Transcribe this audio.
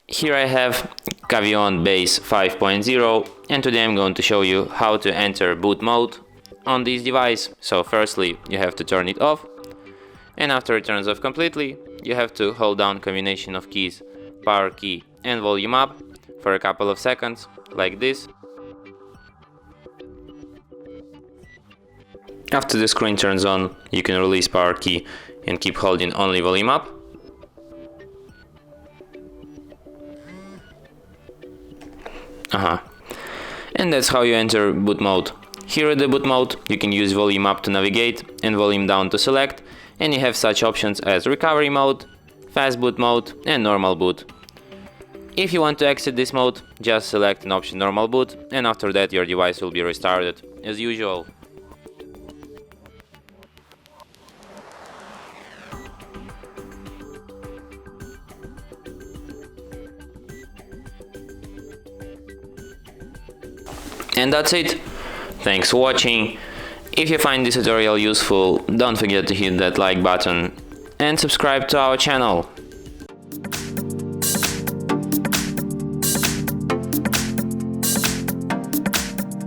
Here I have CAVION Base 5.0, and today I'm going to show you how to enter boot mode on this device. So firstly, you have to turn it off, and after it turns off completely, you have to hold down combination of keys, power key and volume up for a couple of seconds, like this. After the screen turns on, you can release power key and keep holding only volume up. And that's how you enter boot mode. Here at the boot mode, you can use volume up to navigate and volume down to select, and you have such options as recovery mode, fast boot mode and normal boot. If you want to exit this mode, just select an option normal boot, and after that your device will be restarted as usual. And that's it. Thanks for watching. If you find this tutorial useful, don't forget to hit that like button and subscribe to our channel.